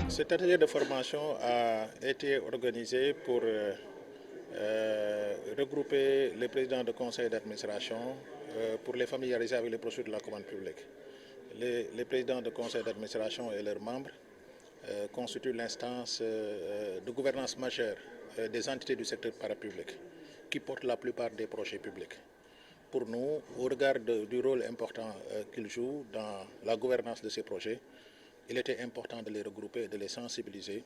Cet atelier de formation a été organisé pour regrouper les présidents de conseils d'administration pour les familiariser avec les procédures de la commande publique. Les présidents de conseils d'administration et leurs membres constituent l'instance de gouvernance majeure des entités du secteur parapublic qui portent la plupart des projets publics. Pour nous, au regard du rôle important qu'ils jouent dans la gouvernance de ces projets, il était important de les regrouper et de les sensibiliser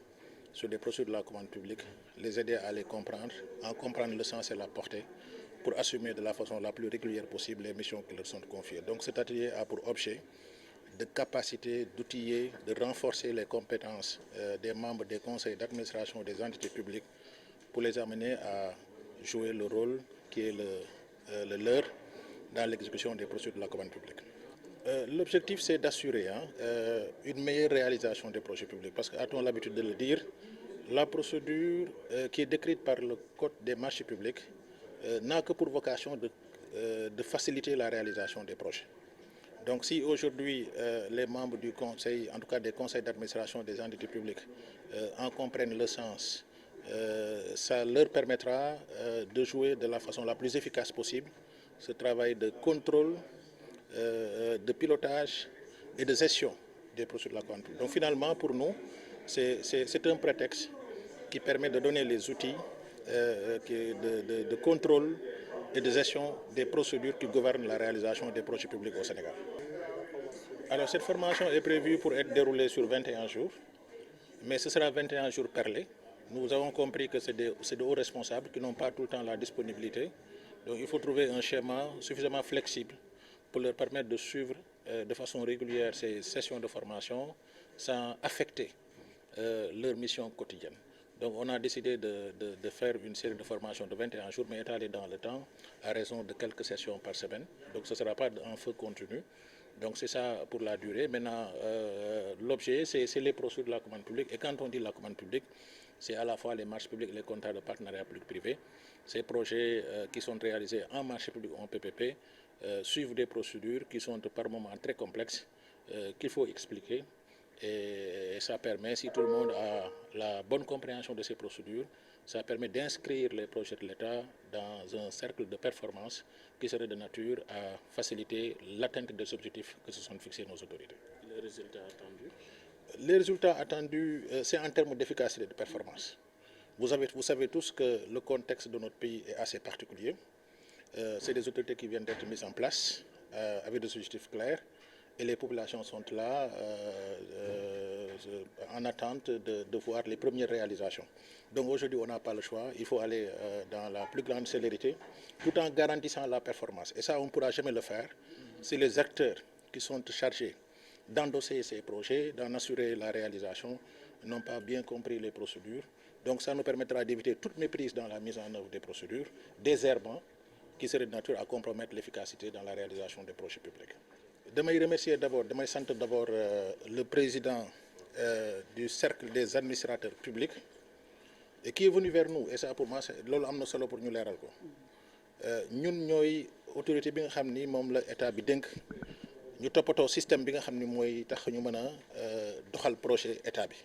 sur les procédures de la commande publique, les aider à les comprendre, en comprendre le sens et la portée, pour assumer de la façon la plus régulière possible les missions qui leur sont confiées. Donc cet atelier a pour objet de capaciter, d'outiller, de renforcer les compétences des membres des conseils d'administration des entités publiques pour les amener à jouer le rôle qui est le leur dans l'exécution des procédures de la commande publique. L'objectif, c'est d'assurer une meilleure réalisation des projets publics, parce qu'a-t-on l'habitude de le dire, la procédure qui est décrite par le Code des marchés publics n'a que pour vocation de faciliter la réalisation des projets. Donc si aujourd'hui les membres du conseil, en tout cas des conseils d'administration des entités publiques, en comprennent le sens, ça leur permettra de jouer de la façon la plus efficace possible ce travail de contrôle, de pilotage et de gestion des procédures de la commande publique. Donc finalement, pour nous, c'est un prétexte qui permet de donner les outils de contrôle et de gestion des procédures qui gouvernent la réalisation des projets publics au Sénégal. Alors cette formation est prévue pour être déroulée sur 21 jours, mais ce sera 21 jours perlés. Nous avons compris que c'est de hauts responsables qui n'ont pas tout le temps la disponibilité. Donc il faut trouver un schéma suffisamment flexible pour leur permettre de suivre de façon régulière ces sessions de formation sans affecter leur mission quotidienne. Donc on a décidé de faire une série de formations de 21 jours, mais étalée dans le temps, à raison de quelques sessions par semaine. Donc ce ne sera pas en feu continu. Donc c'est ça pour la durée. Maintenant, l'objet, c'est les procédures de la commande publique. Et quand on dit la commande publique, c'est à la fois les marchés publics et les contrats de partenariat public-privé. Ces projets qui sont réalisés en marché public ou en PPP suivent des procédures qui sont par moments très complexes, qu'il faut expliquer. Et ça permet, si tout le monde a la bonne compréhension de ces procédures, ça permet d'inscrire les projets de l'État dans un cercle de performance qui serait de nature à faciliter l'atteinte des objectifs que se sont fixés nos autorités. Les résultats attendus? Les résultats attendus, c'est en termes d'efficacité et de performance. Vous savez tous que le contexte de notre pays est assez particulier. C'est des autorités qui viennent d'être mises en place avec des objectifs clairs. Et les populations sont là en attente de voir les premières réalisations. Donc aujourd'hui, on n'a pas le choix. Il faut aller dans la plus grande célérité, tout en garantissant la performance. Et ça, on ne pourra jamais le faire si les acteurs qui sont chargés d'endosser ces projets, d'en assurer la réalisation, n'ont pas bien compris les procédures. Donc ça nous permettra d'éviter toute méprise dans la mise en œuvre des procédures, désherbant, qui serait de nature à compromettre l'efficacité dans la réalisation des projets publics. Damay remercier d'abord, damay sant d'abord le président du cercle des administrateurs publics et qui est venu vers nous, et ça pour moi loolu am na solo pour ñu leeral ko ñun ñooy autorité bi nga xam ni moom la état bi dénk ñu toppatoo système bi nga xam ni mooy tax ñu mën a doxal projet état bi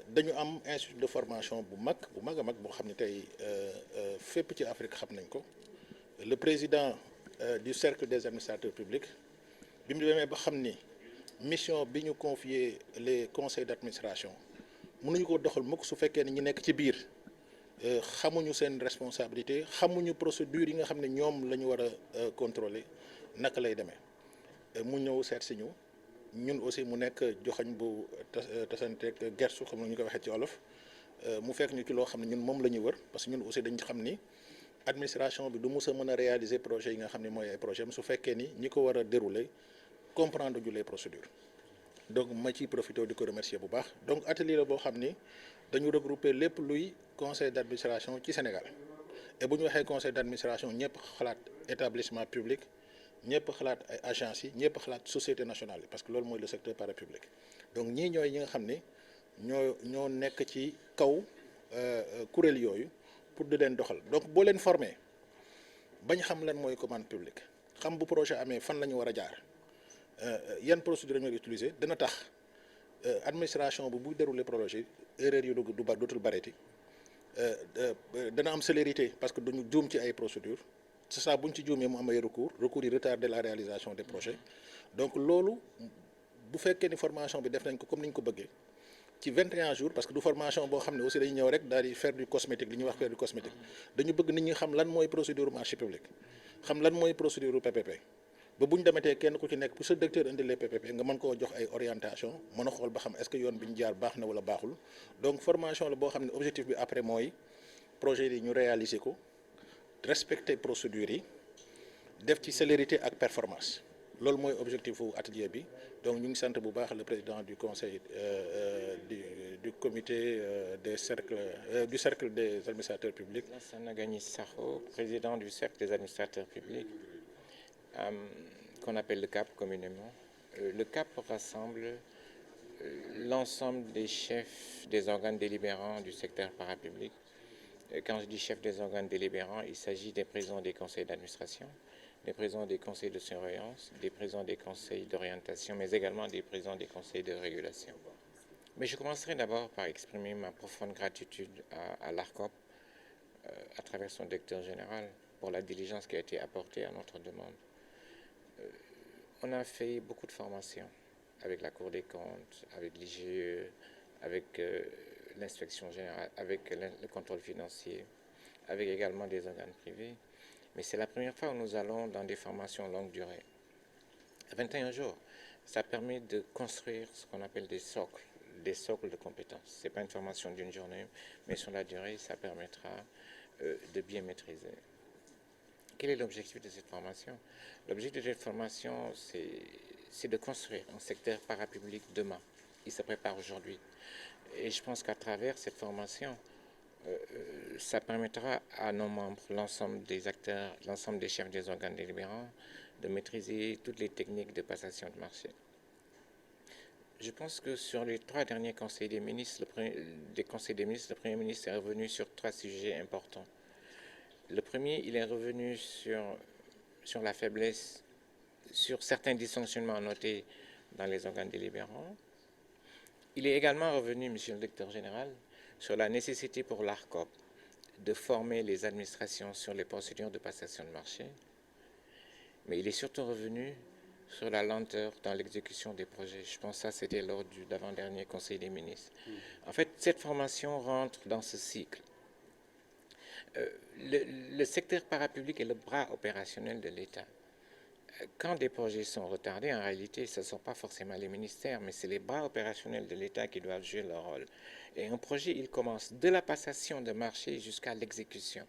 dañu am institut de formation bu mag a mag boo xam ni tey fépp ci Afrique xam nañ ko le président du cercle des administrateurs publics bi mu demee ba xam ni mission bi ñu confier les conseils d'administration mënuñu ko doxal mukk su fekkee ni ñu nekk ci biir xamuñu seen responsabilité xamuñu procédure yi nga xam ne ñoom la ñu war a contrôler naka lay demee mu ñëw seet si ñu ñun aussi mu nekk joxañ bu tasanteeg gersu xam na ñu ko waxee ci olof mu fekk ñu ci loo xam ne ñun moom la ñu wër parce que ñun aussi dañ xam ni administration bi du mës a mën a réaliser projet yi nga xam ne mooy ay projet am su fekkee ni ñi ko war a dérouler comprendre ju les procédures donc ma ciy profité di ko remercier bu baax donc atelier la boo xam ni dañu regrouper lépp luy conseil d'administration ci Sénégal et bu ñu waxee conseil d'administration ñëpp xalaat établissement public ñëpp xalaat ay agences yi ñëpp xalaat société nationale yi parce que loolu mooy le secteur parapublic donc ñii ñooy ñi nga xam ni ñoo nekk ci kaw kuréel yooyu pour di leen doxal donc boo leen former bañ xam lan mooy commande publique xam bu projet amee fan la ñu war a jaar yan procédure ñu utiliser dana tax administration bu buy dérouler projet erreur yu du dootul bareeti dana am célérité parce que duñu juum ci ay procédures c'est ça bu ñu ci juumee mu am ay recours yi retarder la réalisation des projets donc loolu bu fekkee ni formation bi def nañ ko comme ni ñu ko bëggee ci 21 jours parce que du formation boo xam ne aussi dañuy ñëw rek daal di faire du cosmétique li ñuy wax faire du cosmétique dañu bëgg nit ñi xam lan mooy procédure marché public xam lan mooy procédure PPP ba bu ñu demetee kenn ku ci nekk pour sa directeur indi les PPP nga mën koo jox ay orientation mën a xool ba xam est-ce que yoon bi ñu jaar baax na wala baaxul donc formation la boo xam ne objectif bi après mooy projet yi ñu réaliser ko respecter procédures yi def ci célérité ak performance loolu mooy objectif fu atelier bi donc ñu ngi sant bu baax le président du conseil du comité des cercles du cercle des administrateurs publics. Lansana Gagny Sakho, président du cercle des administrateurs publics, qu'on appelle le CAP communément. Le CAP rassemble l'ensemble des chefs des organes délibérants du secteur parapublic. Quand je dis chefs des organes délibérants, il s'agit des présidents des conseils d'administration, des présidents des conseils de surveillance, des présidents des conseils d'orientation, mais également des présidents des conseils de régulation. Mais je commencerai d'abord par exprimer ma profonde gratitude à l'ARCOP, à travers son directeur général, pour la diligence qui a été apportée à notre demande. On a fait beaucoup de formations avec la Cour des comptes, avec l'IGE, avec l'inspection générale, avec le contrôle financier, avec également des organes privés. Mais c'est la première fois où nous allons dans des formations longue durée. 21 jours, ça permet de construire ce qu'on appelle des socles de compétences. Ce n'est pas une formation d'une journée, mais sur la durée, ça permettra de bien maîtriser. Quel est l'objectif de cette formation? L'objectif de cette formation, c'est de construire un secteur parapublic demain. Il se prépare aujourd'hui. Et je pense qu'à travers cette formation, ça permettra à nos membres, l'ensemble des acteurs, l'ensemble des chefs des organes délibérants, de maîtriser toutes les techniques de passation de marché. Je pense que sur les 3 derniers conseils des ministres, le Premier ministre est revenu sur 3 sujets importants. Le premier, il est revenu sur la faiblesse, sur certains dysfonctionnements notés dans les organes délibérants. Il est également revenu, Monsieur le Directeur général, sur la nécessité pour l'ARCOP de former les administrations sur les procédures de passation de marché. Mais il est surtout revenu sur la lenteur dans l'exécution des projets. Je pense que ça, c'était lors de l'avant-dernier Conseil des ministres. En fait, cette formation rentre dans ce cycle. Le secteur parapublic est le bras opérationnel de l'État. Quand des projets sont retardés, en réalité, ce ne sont pas forcément les ministères, mais c'est les bras opérationnels de l'État qui doivent jouer leur rôle. Et un projet, il commence de la passation de marché jusqu'à l'exécution.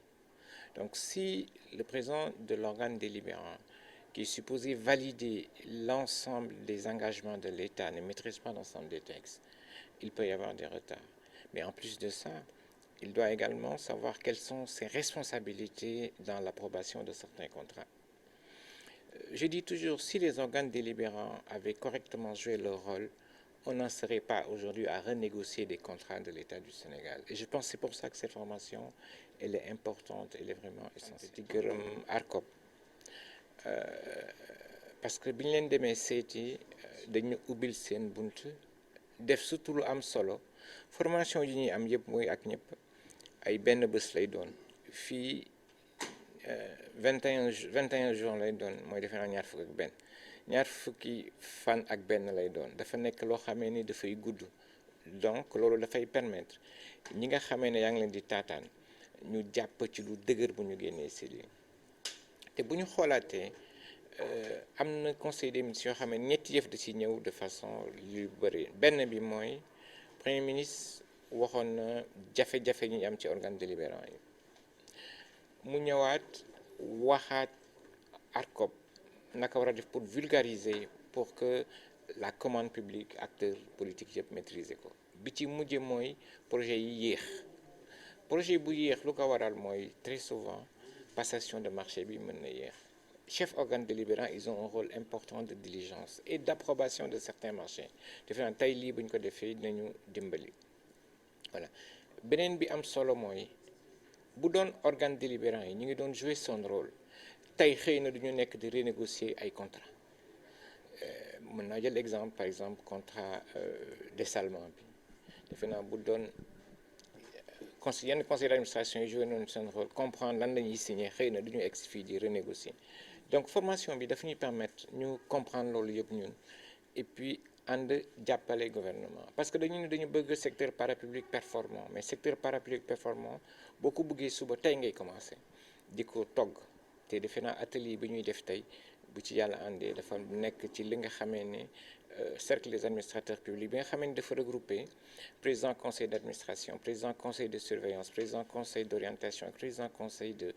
Donc, si le président de l'organe délibérant, qui est supposé valider l'ensemble des engagements de l'État, ne maîtrise pas l'ensemble des textes, il peut y avoir des retards. Mais en plus de ça, il doit également savoir quelles sont ses responsabilités dans l'approbation de certains contrats. Je dis toujours, si les organes délibérants avaient correctement joué leur rôle, on n'en serait pas aujourd'hui à renégocier des contrats de l'État du Sénégal. Et je pense que c'est pour ça que cette formation, elle est importante, elle est vraiment essentielle. di gërëm ARCOP parce que bi ñu leen demee seeti dañu ubbil seen bunt def surtout lu am solo formation yi ñuy am yëpp mooy ak ñëpp ay benn bés lay doon fii 21 jours lay doon mooy defe naa ñaar fukki fan ak benn lay doon dafa nekk loo xamee ni dafay gudd donc loolu dafay permettre ñi nga xamee ne yaa ngi leen di taataan ñu jàpp ci lu dëgër bu ñu génnee si lii te bu ñu xoolaatee am na conseil des ministres yoo xam ne ñetti yëf da ci ñëw de façon yu bëri benn bi mooy premier ministre waxoon na jafe-jafe ñu am ci organe délibérant yi mu ñëwaat waxaat ARCOP naka war a def pour vulgariser pour que la commande publique acteurs politiques yëpp maîtriser ko bi ci mujje mooy projet yi projet bu yéex lu ko waral mooy très souvent passation de marché bi mën na yéex chefs organes délibérants ils ont un rôle important de diligence et d'approbation de certains marchés defe naa tey lii bu ñu ko defee dinañu dimbali voilà beneen bi am solo mooy bu doon organe délibérant yi ñu ngi doon jouer son rôle tey xëy na du ñu nekk di renégocier ay contrat mën naa jël exemple par exemple contrat dessalement bi defe naa bu doon yenn conseil d'administration yi joué noonu seen rôle comprendre lan la ñuy signé xëy na du ñu egg fii di renégocier donc formation bi dafa ñuy permettre ñu comprendre loolu yëpp ñun et puis ànd jàppale gouvernement parce que dañu bëgg secteur parapublic performant mais secteur parapublic performant boo ko bëggee suba tey ngay commencé di ko togg te defe naa atelier bi ñuy def tey bu ci yàlla àndee dafa nekk ci li nga xamee ne cercle des administrateurs publics bi nga xamee ne dafa regrouper président conseil d'administration président conseil de surveillance président conseil d'orientation président conseil de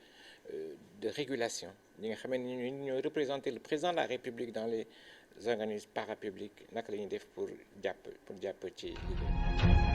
régulation ñi nga xamee ne ñooy représenter le président de la République dans les organismes parapublics naka la ñuy def pour jàpp ci liggéey